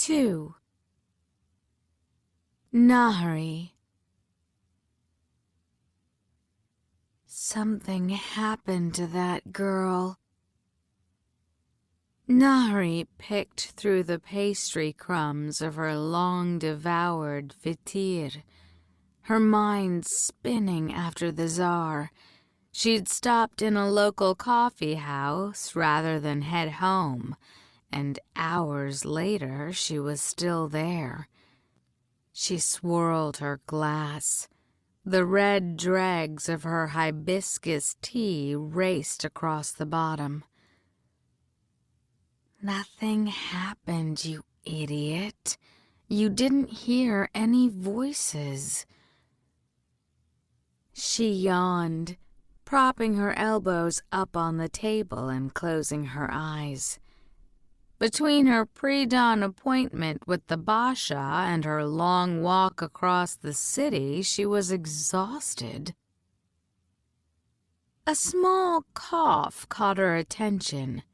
2. Nahri. Something happened to that girl. Nahri picked through the pastry crumbs of her long-devoured fatir, her mind spinning after the Tsar. She'd stopped in a local coffee house rather than head home, and hours later she was still there. She swirled her glass. The red dregs of her hibiscus tea raced across the bottom. Nothing happened, you idiot. You didn't hear any voices. She yawned, propping her elbows up on the table and closing her eyes. Between her pre-dawn appointment with the Basha and her long walk across the city, she was exhausted. A small cough caught her attention.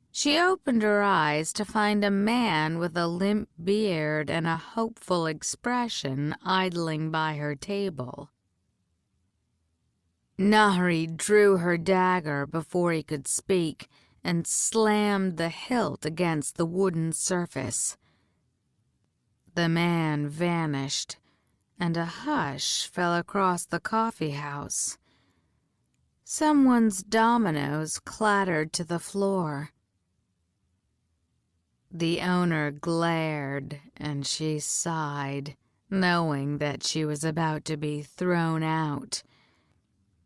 She opened her eyes to find a man with a limp beard and a hopeful expression idling by her table. Nahri drew her dagger before he could speak and slammed the hilt against the wooden surface. The man vanished, and a hush fell across the coffee house. Someone's dominoes clattered to the floor. The owner glared, and she sighed, knowing that she was about to be thrown out.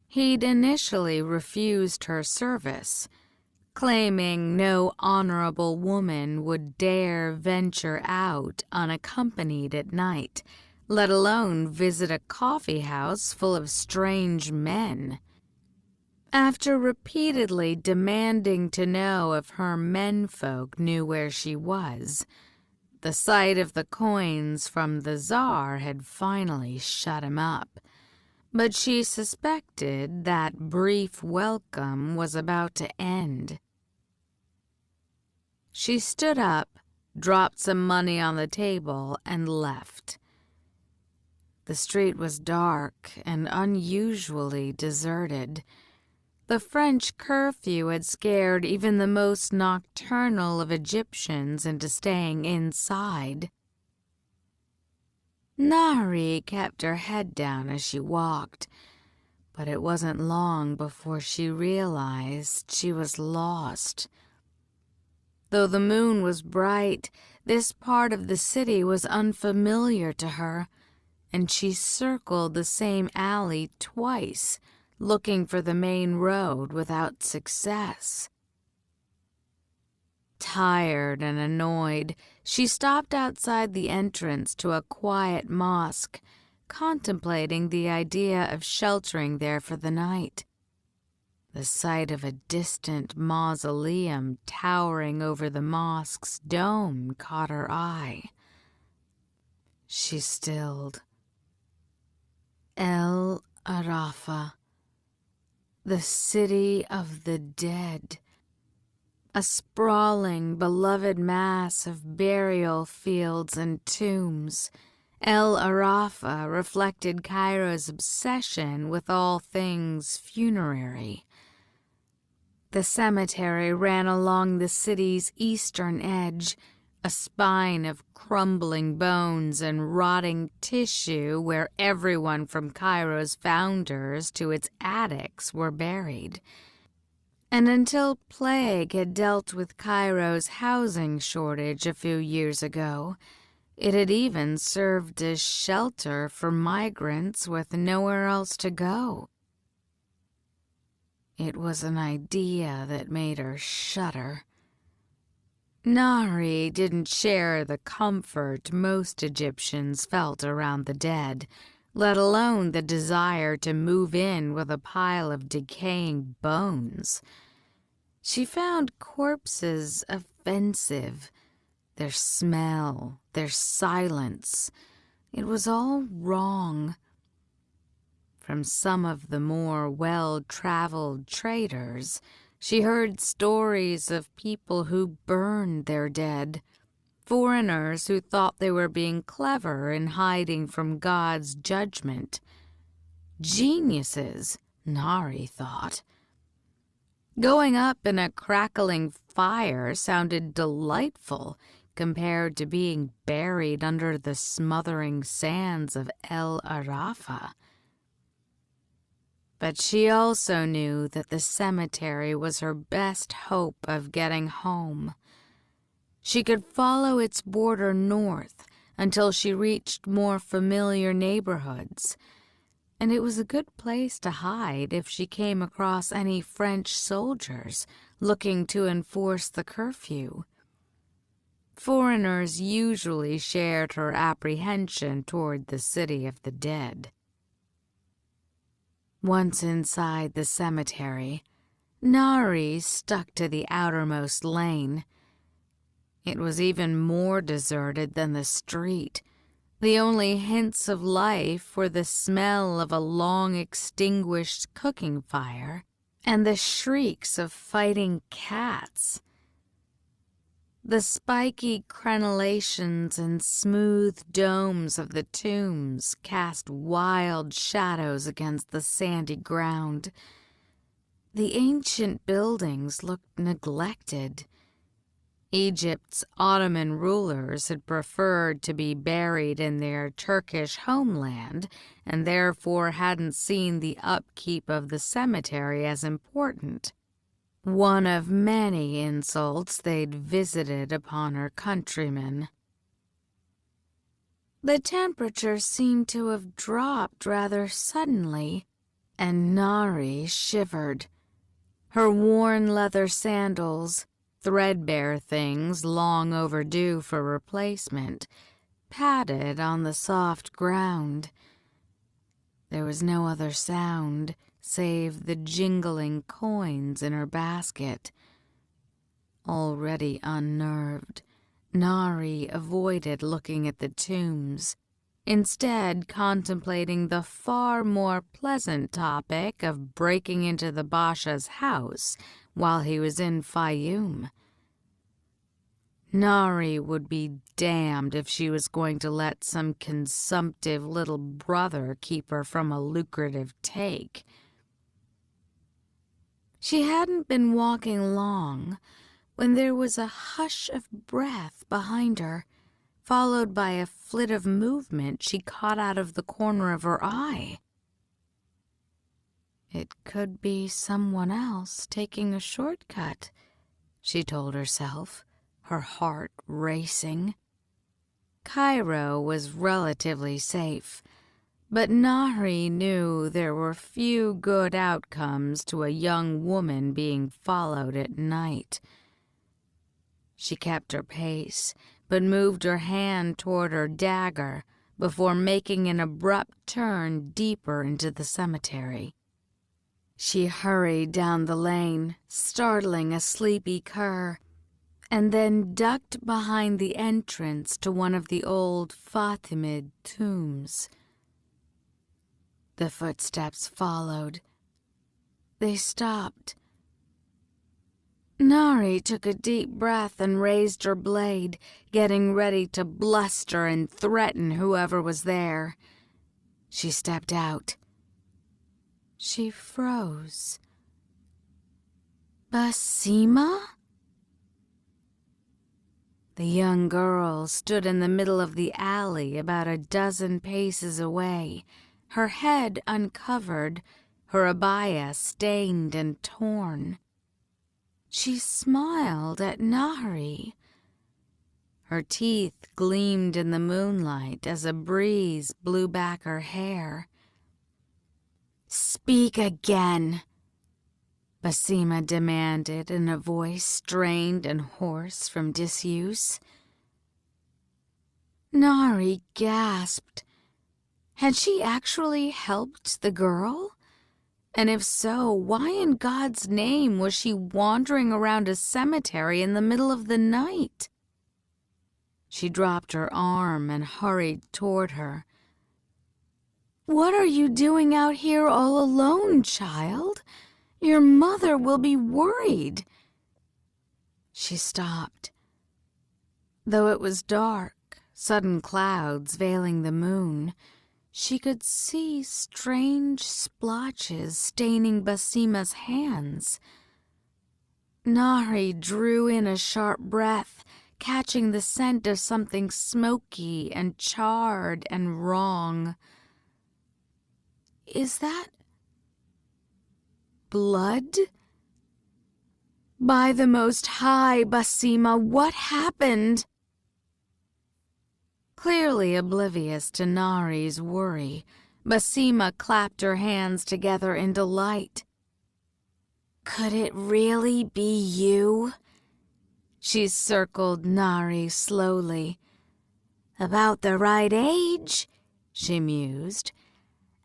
He'd initially refused her service, claiming no honorable woman would dare venture out unaccompanied at night, let alone visit a coffee house full of strange men. After repeatedly demanding to know if her menfolk knew where she was, the sight of the coins from the Tsar had finally shut him up. But she suspected that brief welcome was about to end. She stood up, dropped some money on the table, and left. The street was dark and unusually deserted. The French curfew had scared even the most nocturnal of Egyptians into staying inside. Nahri kept her head down as she walked, but it wasn't long before she realized she was lost. Though the moon was bright, this part of the city was unfamiliar to her, and she circled the same alley twice, looking for the main road without success. Tired and annoyed, she stopped outside the entrance to a quiet mosque, contemplating the idea of sheltering there for the night. The sight of a distant mausoleum towering over the mosque's dome caught her eye. She stilled. El Arafa, the city of the dead. A sprawling, beloved mass of burial fields and tombs. El Arafa reflected Cairo's obsession with all things funerary. The cemetery ran along the city's eastern edge, a spine of crumbling bones and rotting tissue where everyone from Cairo's founders to its addicts were buried. And until plague had dealt with Cairo's housing shortage a few years ago, it had even served as shelter for migrants with nowhere else to go. It was an idea that made her shudder. Nahri didn't share the comfort most Egyptians felt around the dead, let alone the desire to move in with a pile of decaying bones. She found corpses offensive, their smell, their silence. It was all wrong. From some of the more well-traveled traders, she heard stories of people who burned their dead, foreigners who thought they were being clever in hiding from God's judgment. Geniuses, Nahri thought. Going up in a crackling fire sounded delightful compared to being buried under the smothering sands of El Arafa. But she also knew that the cemetery was her best hope of getting home. She could follow its border north until she reached more familiar neighborhoods, and it was a good place to hide if she came across any French soldiers looking to enforce the curfew. Foreigners usually shared her apprehension toward the city of the dead. Once inside the cemetery, Nahri stuck to the outermost lane. It was even more deserted than the street. The only hints of life were the smell of a long-extinguished cooking fire and the shrieks of fighting cats. The spiky crenellations and smooth domes of the tombs cast wild shadows against the sandy ground. The ancient buildings looked neglected. Egypt's Ottoman rulers had preferred to be buried in their Turkish homeland and therefore hadn't seen the upkeep of the cemetery as important. One of many insults they'd visited upon her countrymen. The temperature seemed to have dropped rather suddenly, and Nahri shivered. Her worn leather sandals, threadbare things long overdue for replacement, padded on the soft ground. There was no other sound save the jingling coins in her basket. Already unnerved, Nahri avoided looking at the tombs, instead contemplating the far more pleasant topic of breaking into the Basha's house while he was in Fayoum. Nahri would be damned if she was going to let some consumptive little brother keep her from a lucrative take. She hadn't been walking long when there was a hush of breath behind her, followed by a flit of movement she caught out of the corner of her eye. It could be someone else taking a shortcut, she told herself, her heart racing. Cairo was relatively safe, but Nahri knew there were few good outcomes to a young woman being followed at night. She kept her pace, but moved her hand toward her dagger before making an abrupt turn deeper into the cemetery. She hurried down the lane, startling a sleepy cur, and then ducked behind the entrance to one of the old Fatimid tombs. The footsteps followed. They stopped. Nahri took a deep breath and raised her blade, getting ready to bluster and threaten whoever was there. She stepped out. She froze. Basima? The young girl stood in the middle of the alley about a dozen paces away, her head uncovered, her abaya stained and torn. She smiled at Nahri. Her teeth gleamed in the moonlight as a breeze blew back her hair. "Speak again," Basima demanded in a voice strained and hoarse from disuse. Nahri gasped. Had she actually helped the girl? And if so, why in God's name was she wandering around a cemetery in the middle of the night? She dropped her arm and hurried toward her. "What are you doing out here all alone, child? Your mother will be worried." She stopped. Though it was dark, sudden clouds veiling the moon, she could see strange splotches staining Basima's hands. Nahri drew in a sharp breath, catching the scent of something smoky and charred and wrong. Is that blood? By the Most High, Basima, what happened? Clearly oblivious to Nahri's worry, Basima clapped her hands together in delight. Could it really be you? She circled Nahri slowly. About the right age, she mused,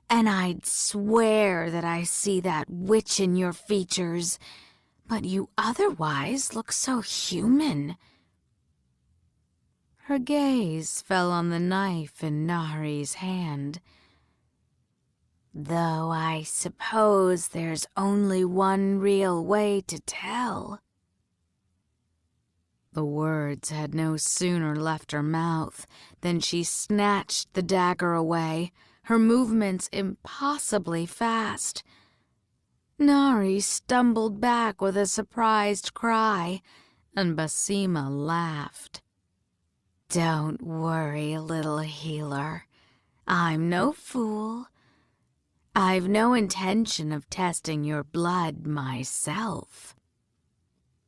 and I'd swear that I see that witch in your features, but you otherwise look so human. Her gaze fell on the knife in Nahri's hand. Though I suppose there's only one real way to tell. The words had no sooner left her mouth than she snatched the dagger away, her movements impossibly fast. Nahri stumbled back with a surprised cry, and Basima laughed. Don't worry, little healer. I'm no fool. I've no intention of testing your blood myself.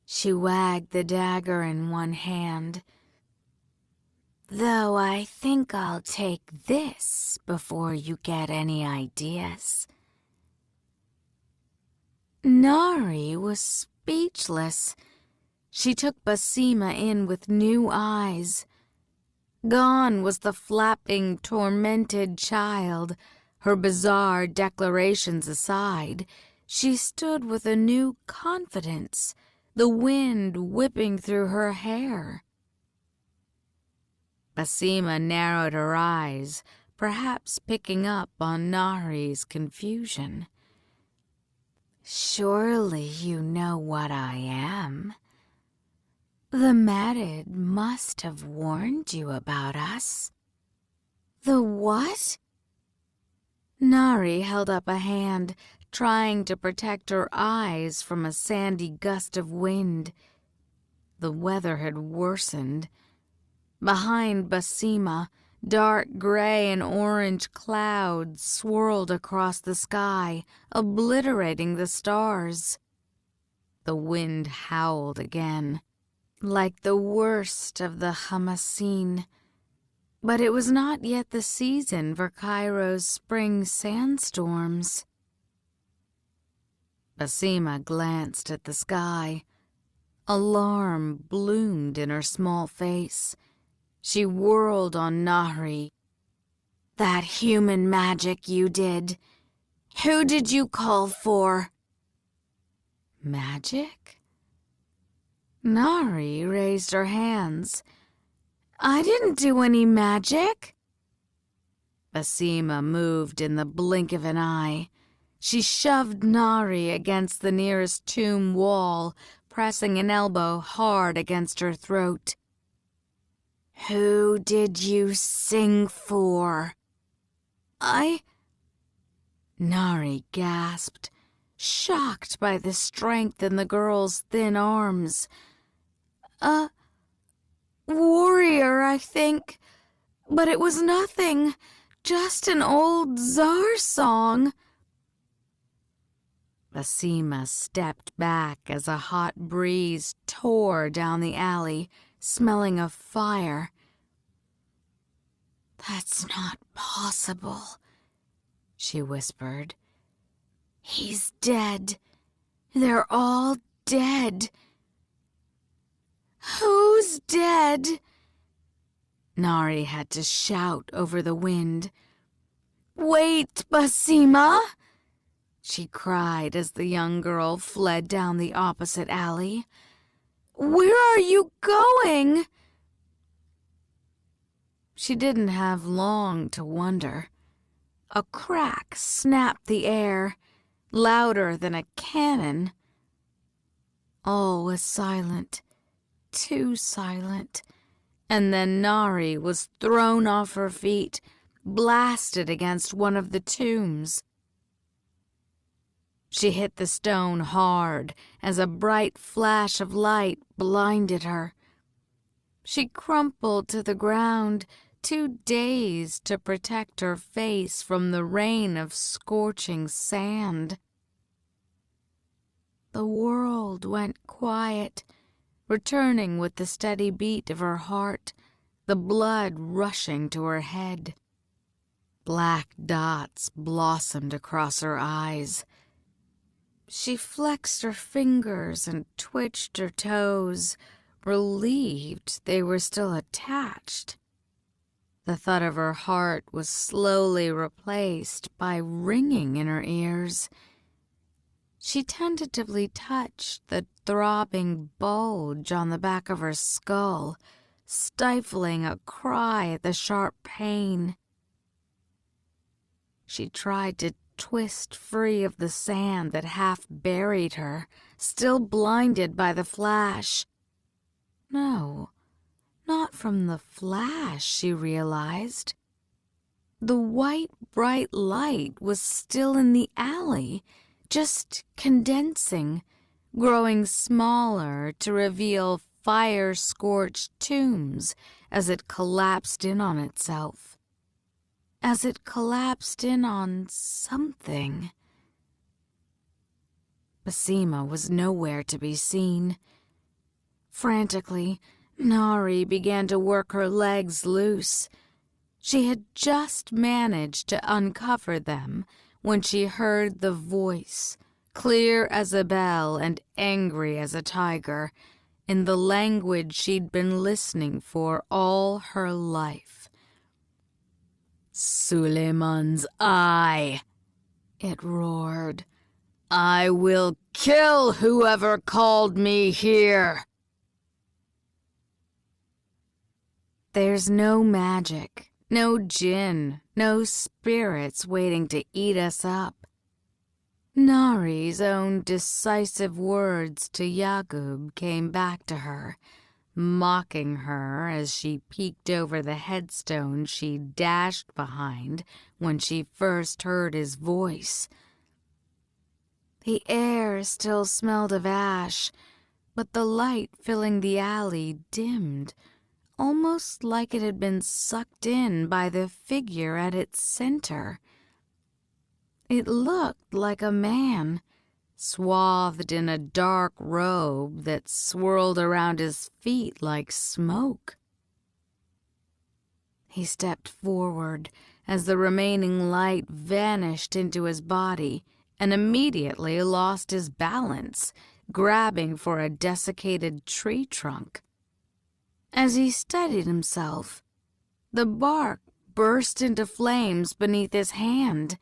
She wagged the dagger in one hand. Though I think I'll take this before you get any ideas. Nahri was speechless. She took Basima in with new eyes. Gone was the flapping, tormented child. Her bizarre declarations aside, she stood with a new confidence, the wind whipping through her hair. Basima narrowed her eyes, perhaps picking up on Nahri's confusion. Surely you know what I am. The Marid must have warned you about us. The what? Nahri held up a hand, trying to protect her eyes from a sandy gust of wind. The weather had worsened. Behind Basima, dark gray and orange clouds swirled across the sky, obliterating the stars. The wind howled again, like the worst of the Hamaseen. But it was not yet the season for Cairo's spring sandstorms. Basima glanced at the sky. Alarm bloomed in her small face. She whirled on Nahri. That human magic you did. Who did you call for? Magic? Nahri raised her hands. I didn't do any magic. Basima moved in the blink of an eye. She shoved Nahri against the nearest tomb wall, pressing an elbow hard against her throat. Who did you sing for? Nahri gasped, shocked by the strength in the girl's thin arms. Warrior, I think. But it was nothing. Just an old czar song. Basima stepped back as a hot breeze tore down the alley, smelling of fire. That's not possible, she whispered. He's dead. They're all dead. Who's dead? Nahri had to shout over the wind. Wait, Basima! She cried as the young girl fled down the opposite alley. Where are you going? She didn't have long to wonder. A crack snapped the air, louder than a cannon. All was silent. Too silent, And then Nahri was thrown off her feet, blasted against one of the tombs. She hit the stone hard as a bright flash of light blinded her. She crumpled to the ground, too dazed to protect her face from the rain of scorching sand. The world went quiet, returning with the steady beat of her heart, the blood rushing to her head. Black dots blossomed across her eyes. She flexed her fingers and twitched her toes, relieved they were still attached. The thud of her heart was slowly replaced by ringing in her ears. She tentatively touched the throbbing bulge on the back of her skull, stifling a cry at the sharp pain. She tried to twist free of the sand that half buried her, still blinded by the flash. No, not from the flash, she realized. The white, bright light was still in the alley, just condensing, growing smaller to reveal fire-scorched tombs as it collapsed in on itself. As it collapsed in on something. Basima was nowhere to be seen. Frantically, Nahri began to work her legs loose. She had just managed to uncover them when she heard the voice, clear as a bell and angry as a tiger, in the language she'd been listening for all her life. "Suleiman's eye," it roared. "I will kill whoever called me here." There's no magic, no jinn, no spirits waiting to eat us up. Nahri's own decisive words to Yaqub came back to her, mocking her as she peeked over the headstone she dashed behind when she first heard his voice. The air still smelled of ash, but the light filling the alley dimmed, almost like it had been sucked in by the figure at its center. It looked like a man, swathed in a dark robe that swirled around his feet like smoke. He stepped forward as the remaining light vanished into his body and immediately lost his balance, grabbing for a desiccated tree trunk. As he steadied himself, the bark burst into flames beneath his hand.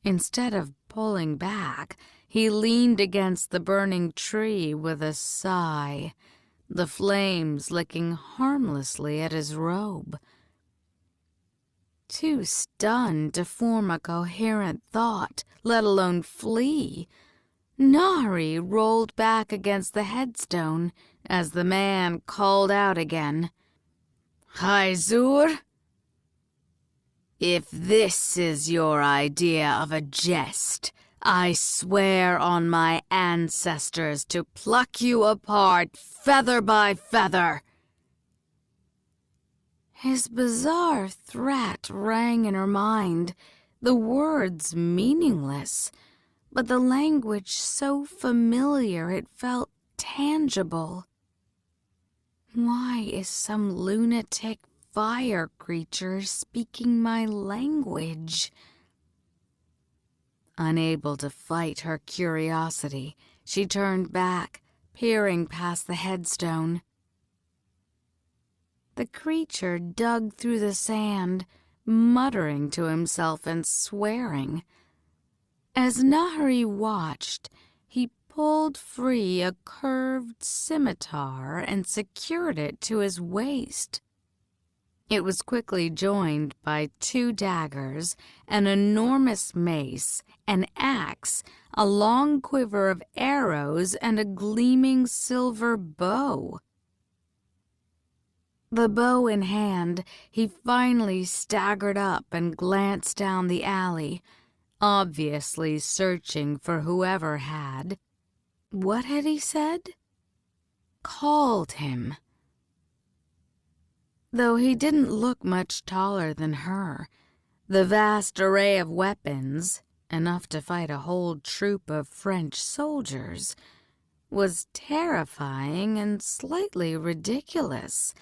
Instead of pulling back, he leaned against the burning tree with a sigh, the flames licking harmlessly at his robe. Too stunned to form a coherent thought, let alone flee, Nahri rolled back against the headstone as the man called out again. "Haizur, if this is your idea of a jest, I swear on my ancestors to pluck you apart feather by feather." His bizarre threat rang in her mind, the words meaningless, but the language so familiar it felt tangible. Why is some lunatic fire creature speaking my language? Unable to fight her curiosity, she turned back, peering past the headstone. The creature dug through the sand, muttering to himself and swearing. As Nahri watched, he pulled free a curved scimitar and secured it to his waist. It was quickly joined by 2 daggers, an enormous mace, an axe, a long quiver of arrows, and a gleaming silver bow. The bow in hand, he finally staggered up and glanced down the alley, obviously searching for whoever had. What had he said? Called him. Though he didn't look much taller than her, the vast array of weapons, enough to fight a whole troop of French soldiers, was terrifying and slightly ridiculous,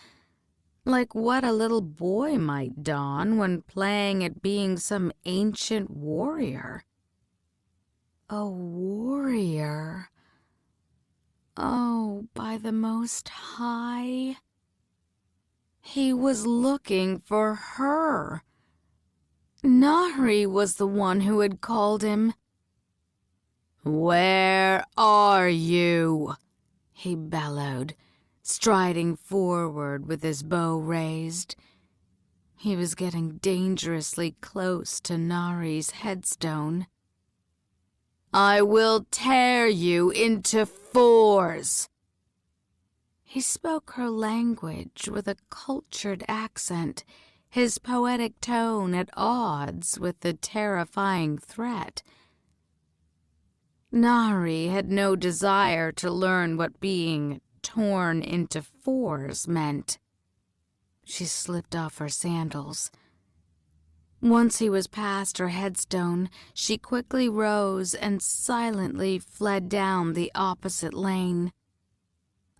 like what a little boy might don when playing at being some ancient warrior. A warrior. Oh, by the Most High. He was looking for her. Nahri was the one who had called him. "Where are you?" he bellowed, striding forward with his bow raised. He was getting dangerously close to Nahri's headstone. "I will tear you into fours." He spoke her language with a cultured accent, his poetic tone at odds with the terrifying threat. Nahri had no desire to learn what being torn into fours meant. She slipped off her sandals. Once he was past her headstone, she quickly rose and silently fled down the opposite lane.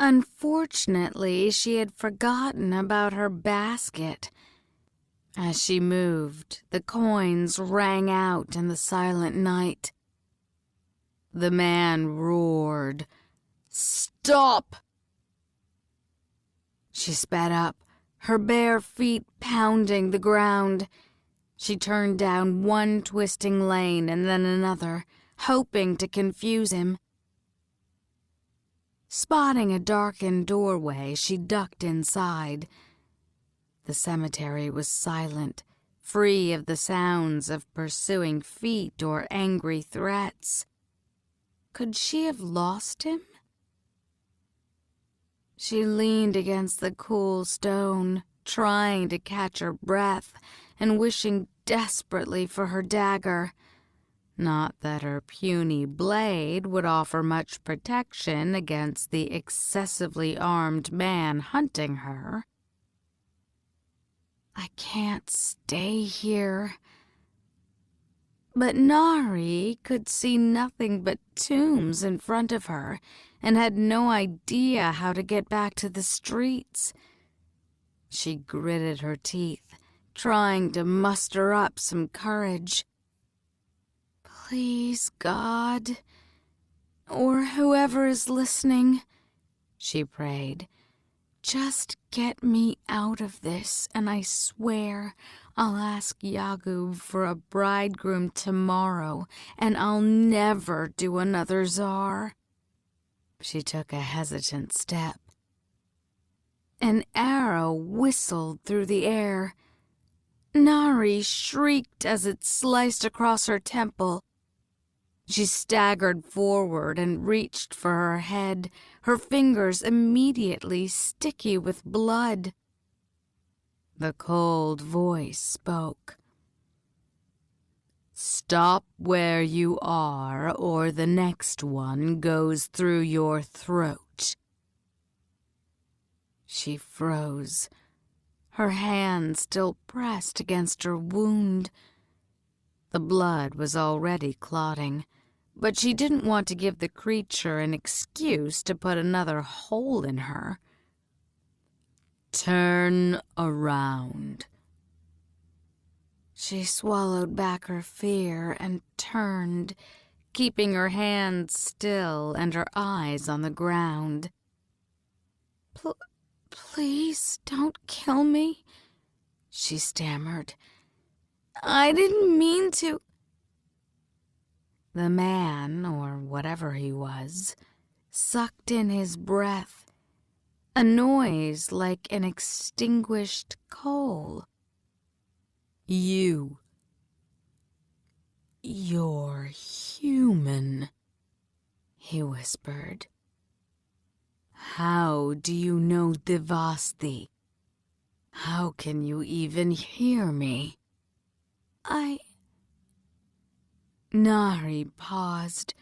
Unfortunately, she had forgotten about her basket. As she moved, the coins rang out in the silent night. The man roared, "Stop!" She sped up, her bare feet pounding the ground. She turned down one twisting lane and then another, hoping to confuse him. Spotting a darkened doorway, she ducked inside. The cemetery was silent, free of the sounds of pursuing feet or angry threats. Could she have lost him? She leaned against the cool stone, trying to catch her breath and wishing desperately for her dagger. Not that her puny blade would offer much protection against the excessively armed man hunting her. "I can't stay here." But Nahri could see nothing but tombs in front of her and had no idea how to get back to the streets. She gritted her teeth, trying to muster up some courage. "Please, God, or whoever is listening," she prayed, "just get me out of this, and I swear I'll ask Yagub for a bridegroom tomorrow, and I'll never do another czar." She took a hesitant step. An arrow whistled through the air. Nahri shrieked as it sliced across her temple. She staggered forward and reached for her head, her fingers immediately sticky with blood. The cold voice spoke. "Stop where you are, or the next one goes through your throat." She froze, her hand still pressed against her wound. The blood was already clotting, but she didn't want to give the creature an excuse to put another hole in her. "Turn around." She swallowed back her fear and turned, keeping her hands still and her eyes on the ground. Please don't kill me," she stammered. "I didn't mean to." The man, or whatever he was, sucked in his breath, a noise like an extinguished coal. "You're human," he whispered. "How do you know Devasti?" How can you even hear me? Nahri paused,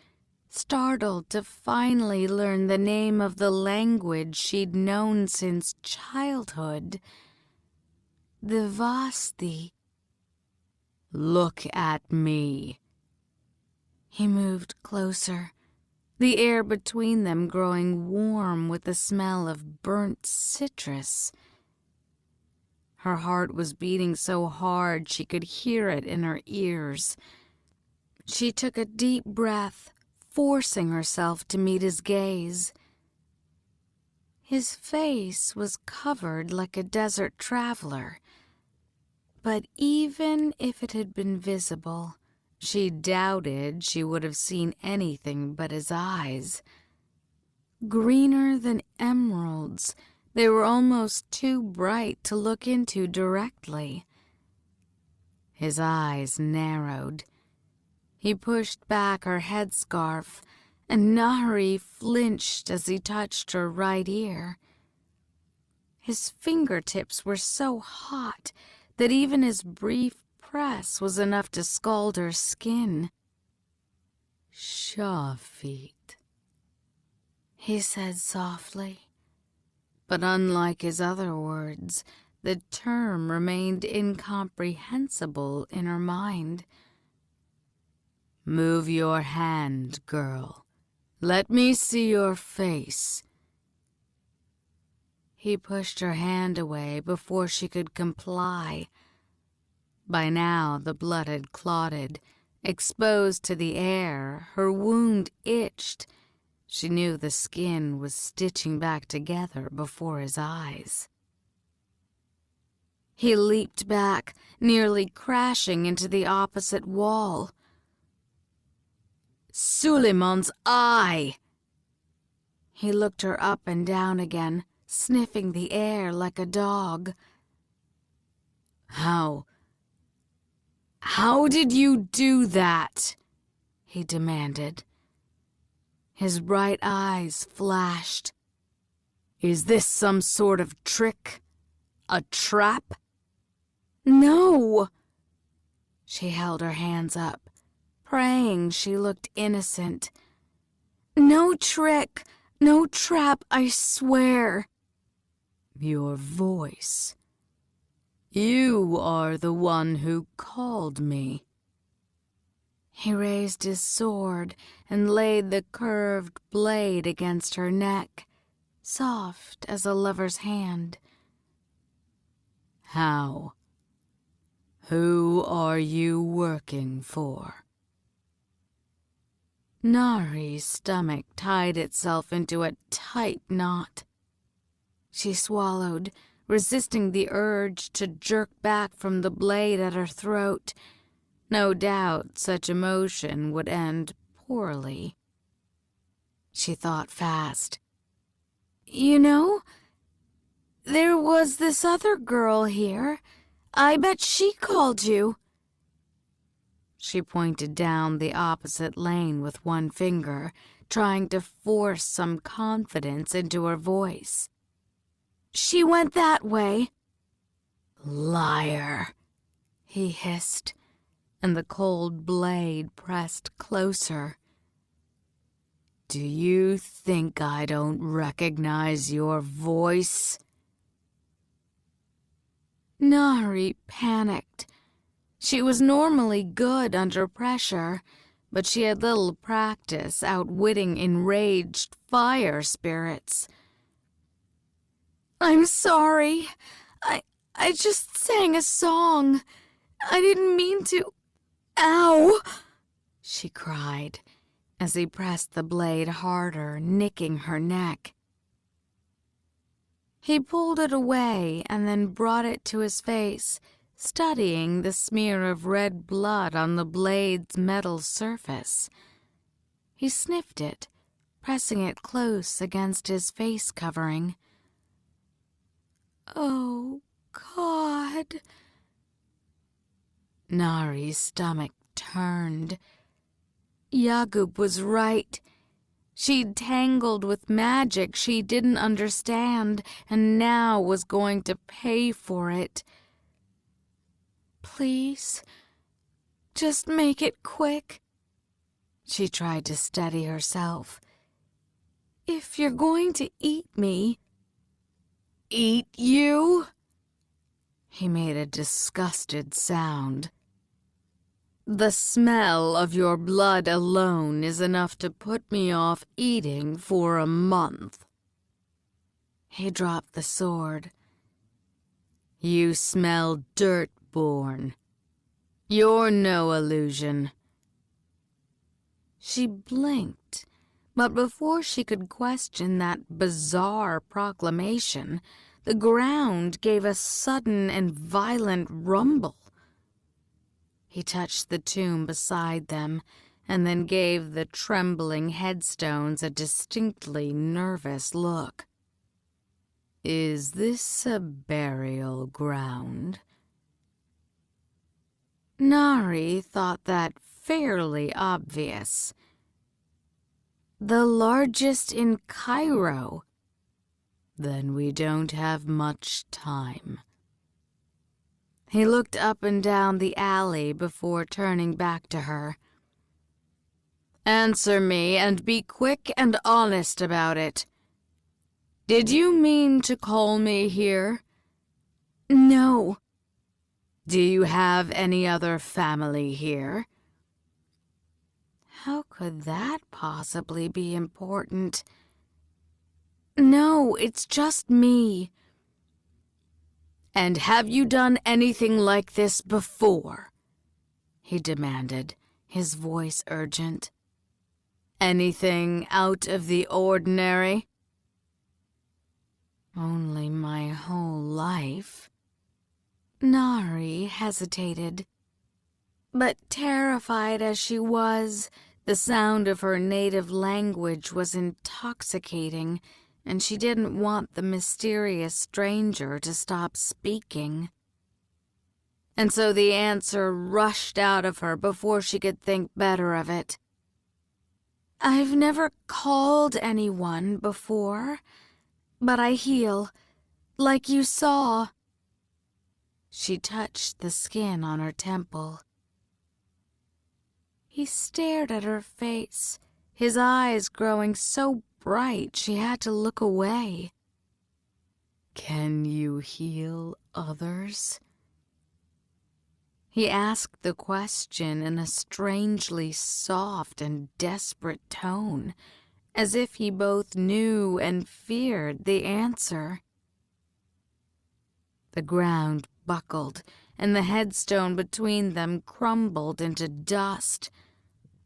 startled to finally learn the name of the language she'd known since childhood. The Vasti. Look at me. He moved closer, the air between them growing warm with the smell of burnt citrus. Her heart was beating so hard she could hear it in her ears. She took a deep breath, forcing herself to meet his gaze. His face was covered like a desert traveler, but even if it had been visible, she doubted she would have seen anything but his eyes. Greener than emeralds, they were almost too bright to look into directly. His eyes narrowed. He pushed back her headscarf, and Nahri flinched as he touched her right ear. His fingertips were so hot that even his brief press was enough to scald her skin. "Shafit," he said softly, but unlike his other words, the term remained incomprehensible in her mind. "Move your hand, girl. Let me see your face." He pushed her hand away before she could comply. By now the blood had clotted. Exposed to the air, her wound itched. She knew the skin was stitching back together before his eyes. He leaped back, nearly crashing into the opposite wall. "Suleiman's eye!" He looked her up and down again, sniffing the air like a dog. How did you do that?" he demanded. His bright eyes flashed. "Is this some sort of trick? A trap?" "No!" She held her hands up, praying she looked innocent. "No trick, no trap, I swear." "Your voice. You are the one who called me." He raised his sword and laid the curved blade against her neck, soft as a lover's hand. "How? Who are you working for?" Nahri's stomach tied itself into a tight knot. She swallowed, resisting the urge to jerk back from the blade at her throat. No doubt such emotion would end poorly. She thought fast. "You know, there was this other girl here. I bet she called you." She pointed down the opposite lane with one finger, trying to force some confidence into her voice. "She went that way." "Liar," he hissed, and the cold blade pressed closer. "Do you think I don't recognize your voice?" Nahri panicked. She was normally good under pressure, but she had little practice outwitting enraged fire spirits. "I'm sorry. I just sang a song. I didn't mean to. Ow!" she cried as he pressed the blade harder, nicking her neck. He pulled it away and then brought it to his face, studying the smear of red blood on the blade's metal surface. He sniffed it, pressing it close against his face covering. "Oh, God." Nahri's stomach turned. Yaqub was right. She'd tangled with magic she didn't understand, and now was going to pay for it. Please, just make it quick. She tried to steady herself. If you're going to eat me... Eat you? He made a disgusted sound. The smell of your blood alone is enough to put me off eating for a month. He dropped the sword. You smell dirt-born. You're no illusion. She blinked, but before she could question that bizarre proclamation, the ground gave a sudden and violent rumble. He touched the tomb beside them, and then gave the trembling headstones a distinctly nervous look. Is this a burial ground? Nahri thought that fairly obvious. The largest in Cairo. Then we don't have much time. He looked up and down the alley before turning back to her. Answer me, and be quick and honest about it. Did you mean to call me here? No. Do you have any other family here? How could that possibly be important? No, it's just me. And have you done anything like this before? He demanded, his voice urgent. Anything out of the ordinary? Only my whole life. Nahri hesitated. But terrified as she was, the sound of her native language was intoxicating, and she didn't want the mysterious stranger to stop speaking. And so the answer rushed out of her before she could think better of it. I've never called anyone before, but I heal, like you saw. She touched the skin on her temple. He stared at her face, his eyes growing so bright she had to look away. Can you heal others? He asked the question in a strangely soft and desperate tone, as if he both knew and feared the answer. The ground buckled, and the headstone between them crumbled into dust.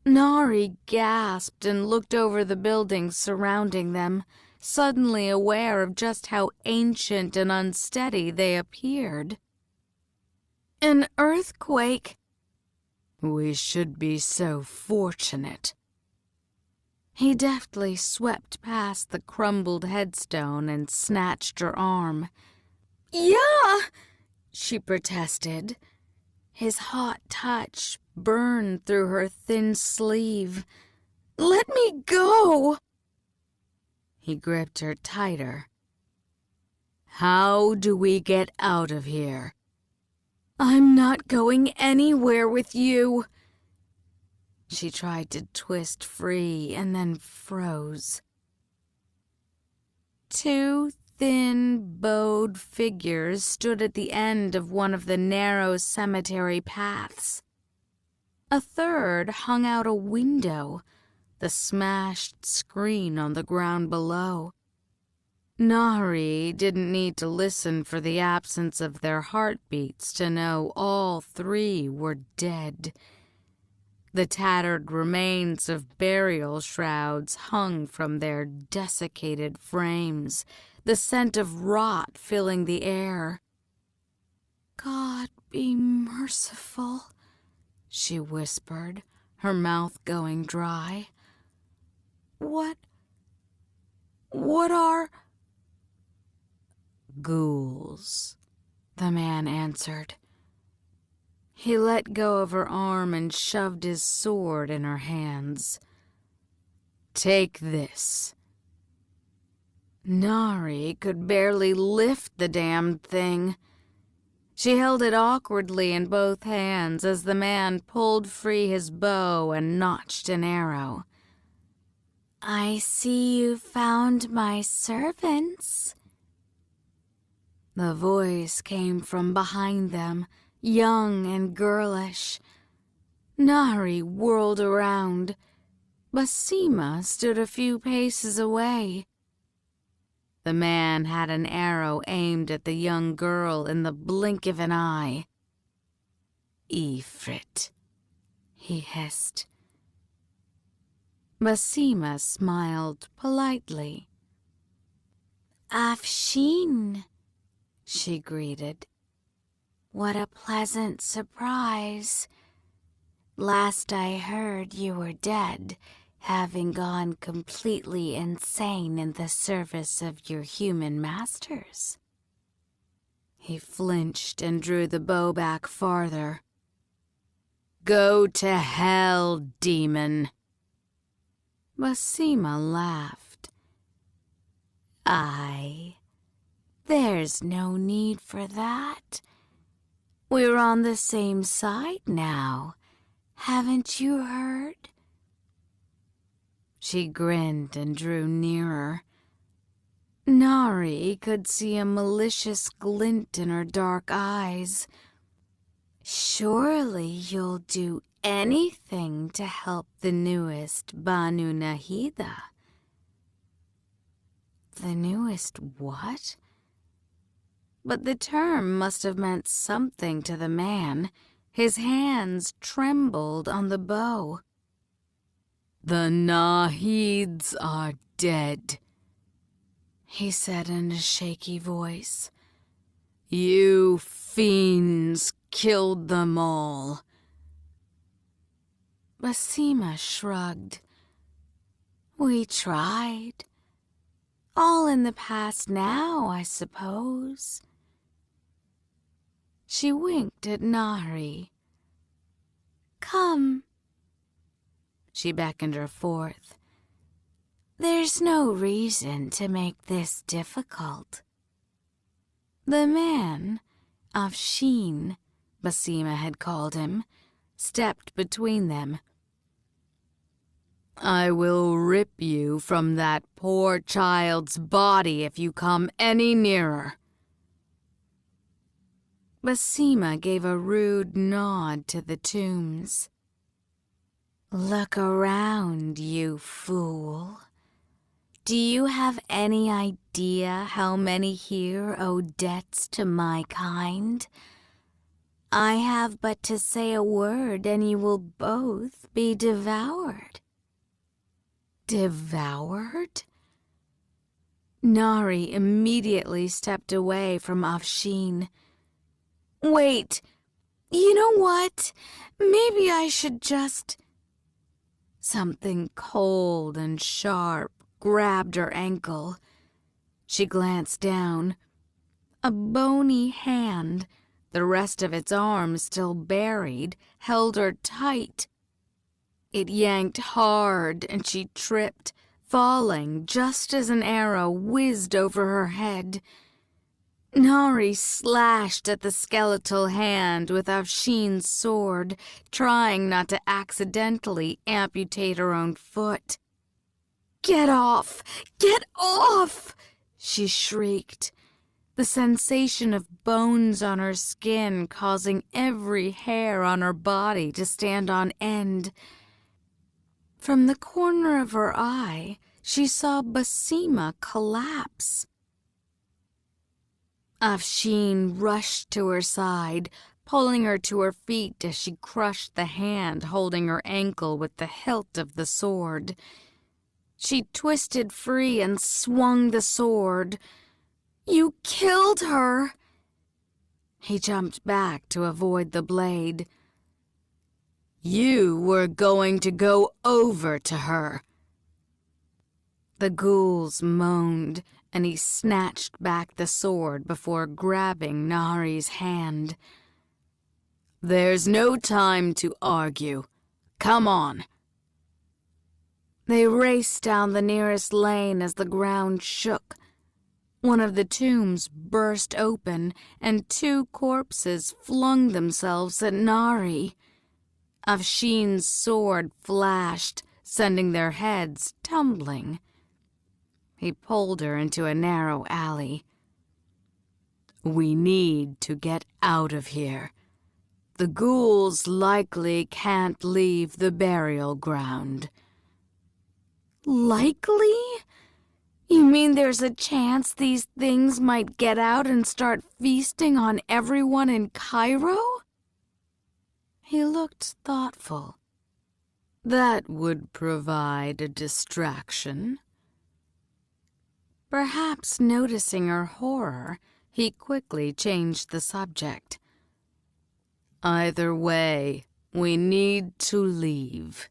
Nahri gasped and looked over the buildings surrounding them, suddenly aware of just how ancient and unsteady they appeared. An earthquake? We should be so fortunate. He deftly swept past the crumbled headstone and snatched her arm. Yeah! She protested. His hot touch burned through her thin sleeve. Let me go! He gripped her tighter. How do we get out of here? I'm not going anywhere with you. She tried to twist free and then froze. Two thin, bowed figures stood at the end of one of the narrow cemetery paths. A third hung out a window, the smashed screen on the ground below. Nahri didn't need to listen for the absence of their heartbeats to know all three were dead. The tattered remains of burial shrouds hung from their desiccated frames, the scent of rot filling the air. God be merciful, she whispered, her mouth going dry. What are... Ghouls, the man answered. He let go of her arm and shoved his sword in her hands. Take this." Nahri could barely lift the damned thing. She held it awkwardly in both hands as the man pulled free his bow and notched an arrow. "I see you found my servants." The voice came from behind them, young and girlish. Nahri whirled around. Basima stood a few paces away. The man had an arrow aimed at the young girl in the blink of an eye. "Ifrit," he hissed. Basima smiled politely. "Afshin," she greeted. "What a pleasant surprise. Last I heard, you were dead, having gone completely insane in the service of your human masters." He flinched and drew the bow back farther. "Go to hell, demon." Basima laughed. There's no need for that. We're on the same side now. Haven't you heard?" She grinned and drew nearer. Nahri could see a malicious glint in her dark eyes. "Surely you'll do anything to help the newest Banu Nahida." The newest what? But the term must have meant something to the man. His hands trembled on the bow. "The Nahids are dead," he said in a shaky voice. "You fiends killed them all." Basima shrugged. "We tried. All in the past now, I suppose." She winked at Nahri. "Come." She beckoned her forth. "There's no reason to make this difficult." The man, Afshin, Basima had called him, stepped between them. "I will rip you from that poor child's body if you come any nearer." Basima gave a rude nod to the tombs. "Look around, you fool. Do you have any idea how many here owe debts to my kind? I have but to say a word and you will both be devoured." "Devoured?" Nahri immediately stepped away from Afshin. "Wait, you know what? Maybe I should just..." Something cold and sharp grabbed her ankle. She glanced down. A bony hand, the rest of its arm still buried, held her tight. It yanked hard and she tripped, falling just as an arrow whizzed over her head. Nahri slashed at the skeletal hand with Afshin's sword, trying not to accidentally amputate her own foot. "Get off! Get off!" she shrieked, the sensation of bones on her skin causing every hair on her body to stand on end. From the corner of her eye, she saw Basima collapse. Afshin rushed to her side, pulling her to her feet as she crushed the hand holding her ankle with the hilt of the sword. She twisted free and swung the sword. "You killed her!" He jumped back to avoid the blade. "You were going to go over to her." The ghouls moaned, and he snatched back the sword before grabbing Nahri's hand. "There's no time to argue. Come on." They raced down the nearest lane as the ground shook. One of the tombs burst open, and 2 corpses flung themselves at Nahri. Afshin's sword flashed, sending their heads tumbling. He pulled her into a narrow alley. "We need to get out of here. The ghouls likely can't leave the burial ground." "Likely? You mean there's a chance these things might get out and start feasting on everyone in Cairo?" He looked thoughtful. "That would provide a distraction." Perhaps noticing her horror, he quickly changed the subject. "Either way, we need to leave."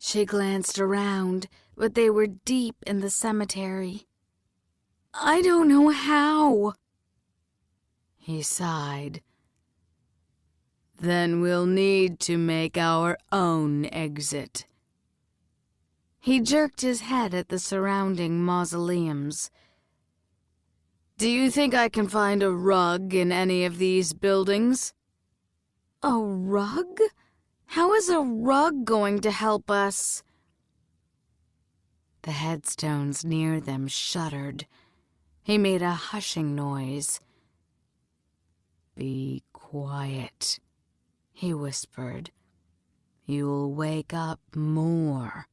She glanced around, but they were deep in the cemetery. "I don't know how." He sighed. "Then we'll need to make our own exit." He jerked his head at the surrounding mausoleums. "Do you think I can find a rug in any of these buildings?" "A rug? How is a rug going to help us?" The headstones near them shuddered. He made a hushing noise. "Be quiet," he whispered. "You'll wake up more."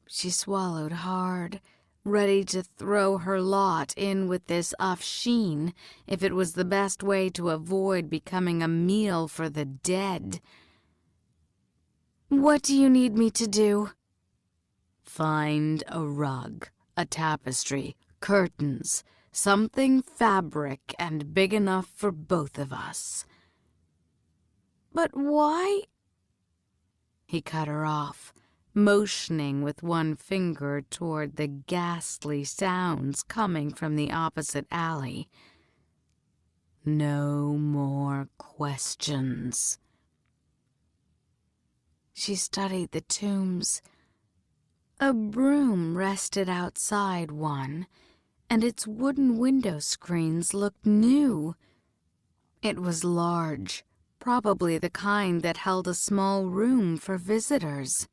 She swallowed hard, ready to throw her lot in with this Afshin if it was the best way to avoid becoming a meal for the dead. "What do you need me to do?" "Find a rug, a tapestry, curtains, something fabric and big enough for both of us." "But why?" He cut her off, motioning with one finger toward the ghastly sounds coming from the opposite alley. "No more questions." She studied the tombs. A broom rested outside one, and its wooden window screens looked new. It was large, probably the kind that held a small room for visitors.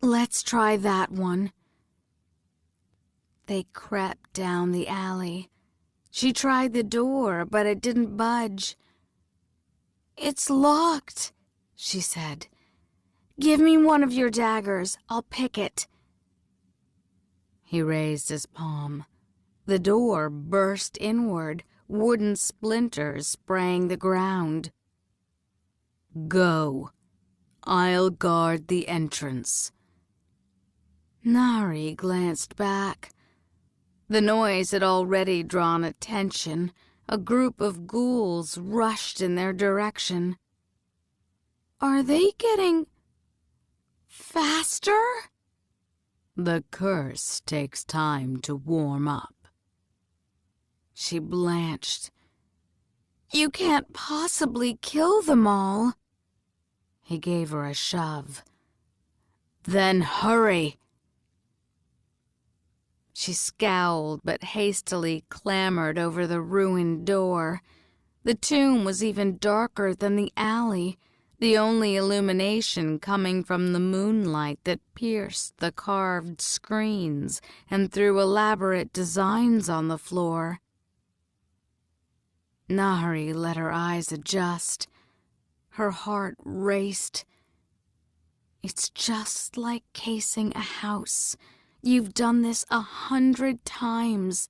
"Let's try that one." They crept down the alley. She tried the door, but it didn't budge. "It's locked," she said. "Give me one of your daggers. I'll pick it." He raised his palm. The door burst inward, wooden splinters spraying the ground. "Go. I'll guard the entrance." Nahri glanced back. The noise had already drawn attention. A group of ghouls rushed in their direction. "Are they getting faster?" "The curse takes time to warm up." She blanched. "You can't possibly kill them all." He gave her a shove. "Then hurry." She scowled but hastily clambered over the ruined door. The tomb was even darker than the alley, the only illumination coming from the moonlight that pierced the carved screens and threw elaborate designs on the floor. Nahri let her eyes adjust. Her heart raced. "It's just like casing a house. You've done this 100 times.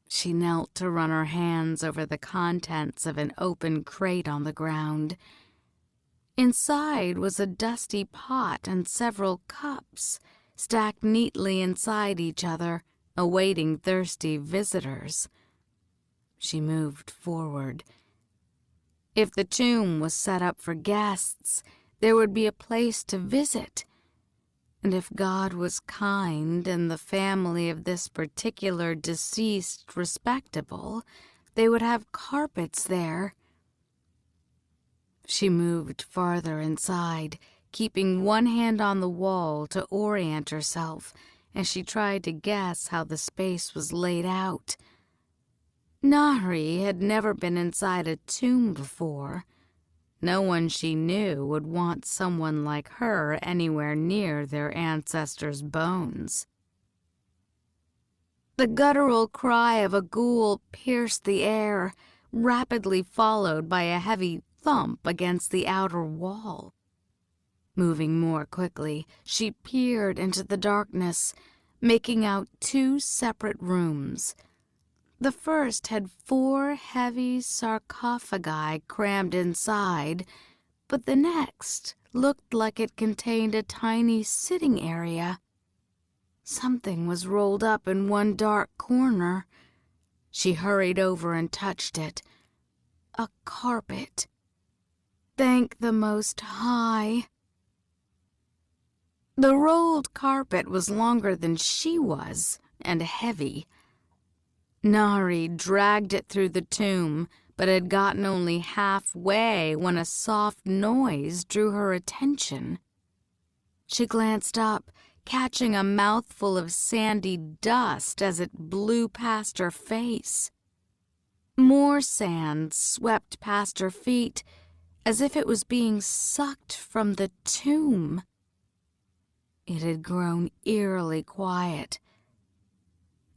She knelt to run her hands over the contents of an open crate on the ground. Inside was a dusty pot and several cups, stacked neatly inside each other, awaiting thirsty visitors. She moved forward. If the tomb was set up for guests, there would be a place to visit. And if God was kind and the family of this particular deceased respectable, they would have carpets there. She moved farther inside, keeping one hand on the wall to orient herself as she tried to guess how the space was laid out. Nahri had never been inside a tomb before. No one she knew would want someone like her anywhere near their ancestors' bones. The guttural cry of a ghoul pierced the air, rapidly followed by a heavy thump against the outer wall. Moving more quickly, she peered into the darkness, making out 2 separate rooms. The first had 4 heavy sarcophagi crammed inside, but the next looked like it contained a tiny sitting area. Something was rolled up in one dark corner. She hurried over and touched it. A carpet. Thank the Most High. The rolled carpet was longer than she was, and heavy. Nahri dragged it through the tomb, but had gotten only halfway when a soft noise drew her attention. She glanced up, catching a mouthful of sandy dust as it blew past her face. More sand swept past her feet, as if it was being sucked from the tomb. It had grown eerily quiet.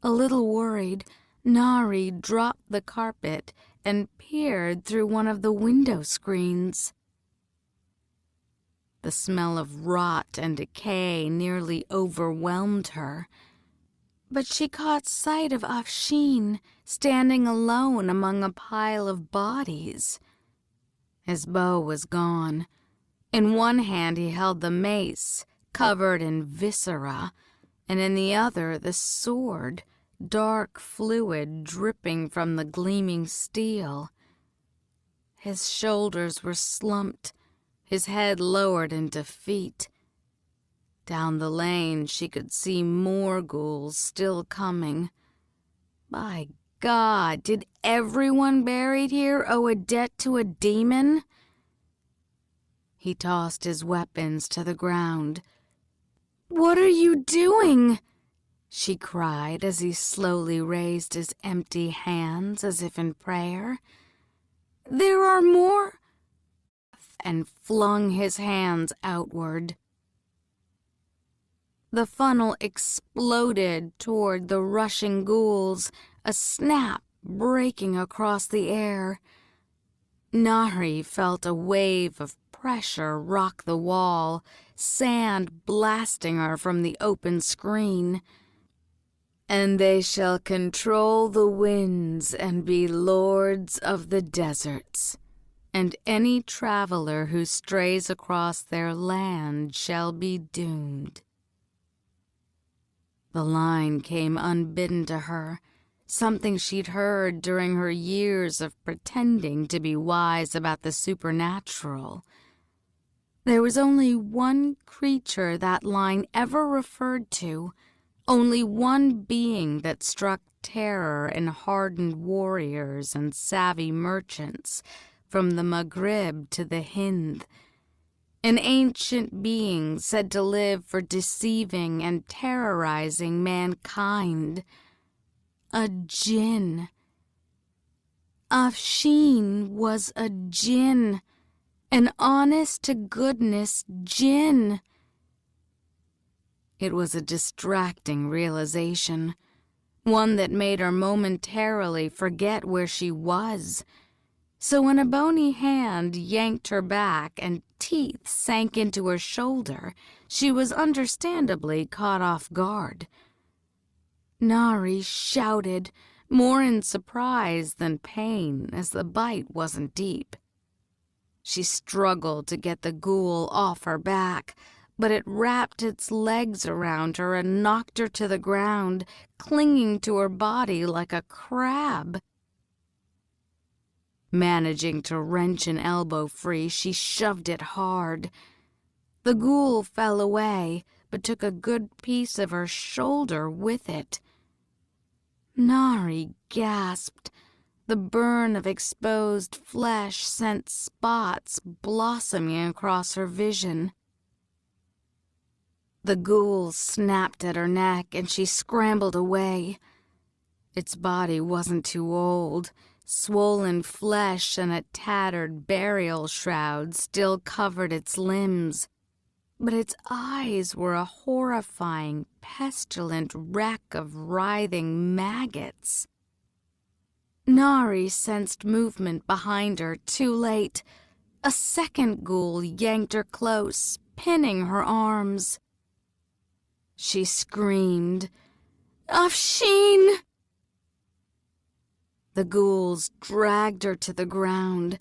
A little worried, Nahri dropped the carpet and peered through one of the window screens. The smell of rot and decay nearly overwhelmed her, but she caught sight of Afshin standing alone among a pile of bodies. His bow was gone. In one hand he held the mace, covered in viscera, and in the other the sword, dark fluid dripping from the gleaming steel. His shoulders were slumped, his head lowered in defeat. Down the lane she could see more ghouls still coming. By God, did everyone buried here owe a debt to a demon? He tossed his weapons to the ground. "What are you doing?" she cried as he slowly raised his empty hands as if in prayer. "There are more," and flung his hands outward. The funnel exploded toward the rushing ghouls, a snap breaking across the air. Nahri felt a wave of pressure rock the wall, sand blasting her from the open screen. "And they shall control the winds and be lords of the deserts, and any traveler who strays across their land shall be doomed." The line came unbidden to her, something she'd heard during her years of pretending to be wise about the supernatural. There was only one creature that line ever referred to, only one being that struck terror in hardened warriors and savvy merchants from the Maghrib to the Hind. An ancient being said to live for deceiving and terrorizing mankind. A jinn. Afshin was a jinn, an honest-to-goodness jinn. It was a distracting realization, one that made her momentarily forget where she was. So when a bony hand yanked her back and teeth sank into her shoulder, she was understandably caught off guard. Nahri shouted, more in surprise than pain, as the bite wasn't deep. She struggled to get the ghoul off her back, but it wrapped its legs around her and knocked her to the ground, clinging to her body like a crab. Managing to wrench an elbow free, she shoved it hard. The ghoul fell away, but took a good piece of her shoulder with it. Nahri gasped. The burn of exposed flesh sent spots blossoming across her vision. The ghoul snapped at her neck and she scrambled away. Its body wasn't too old. Swollen flesh and a tattered burial shroud still covered its limbs, but its eyes were a horrifying, pestilent wreck of writhing maggots. Nahri sensed movement behind her too late. A second ghoul yanked her close, pinning her arms. She screamed, "Afshin!" The ghouls dragged her to the ground.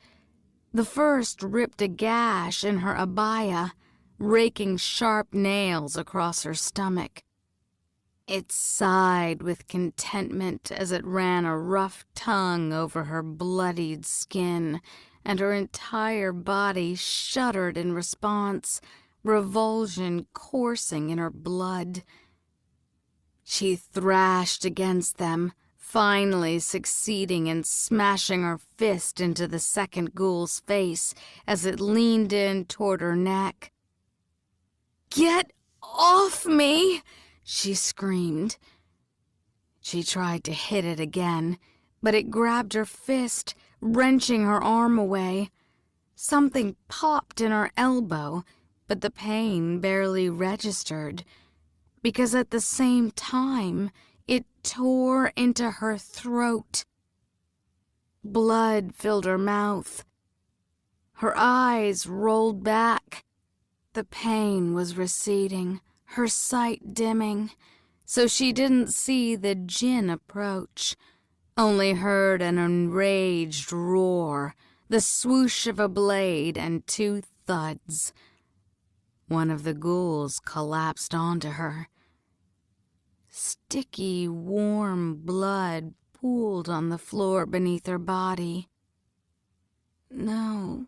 The first ripped a gash in her abaya, raking sharp nails across her stomach. It sighed with contentment as it ran a rough tongue over her bloodied skin, and her entire body shuddered in response, revulsion coursing in her blood. She thrashed against them, finally succeeding in smashing her fist into the second ghoul's face as it leaned in toward her neck. "Get off me!" she screamed. She tried to hit it again, but it grabbed her fist, wrenching her arm away. Something popped in her elbow, but the pain barely registered, because at the same time, it tore into her throat. Blood filled her mouth. Her eyes rolled back. The pain was receding, her sight dimming, so she didn't see the jinn approach, only heard an enraged roar, the swoosh of a blade, and two thuds. One of the ghouls collapsed onto her. Sticky, warm blood pooled on the floor beneath her body. No,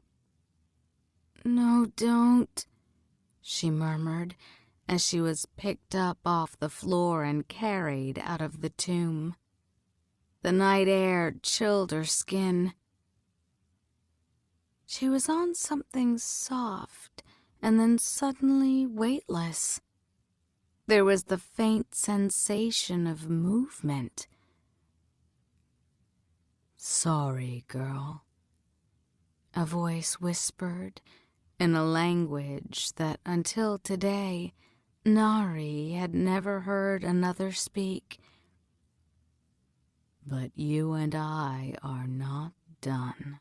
don't," she murmured as she was picked up off the floor and carried out of the tomb. The night air chilled her skin. She was on something soft and then suddenly weightless. There was the faint sensation of movement. "Sorry, girl," a voice whispered in a language that until today Nahri had never heard another speak. "But you and I are not done."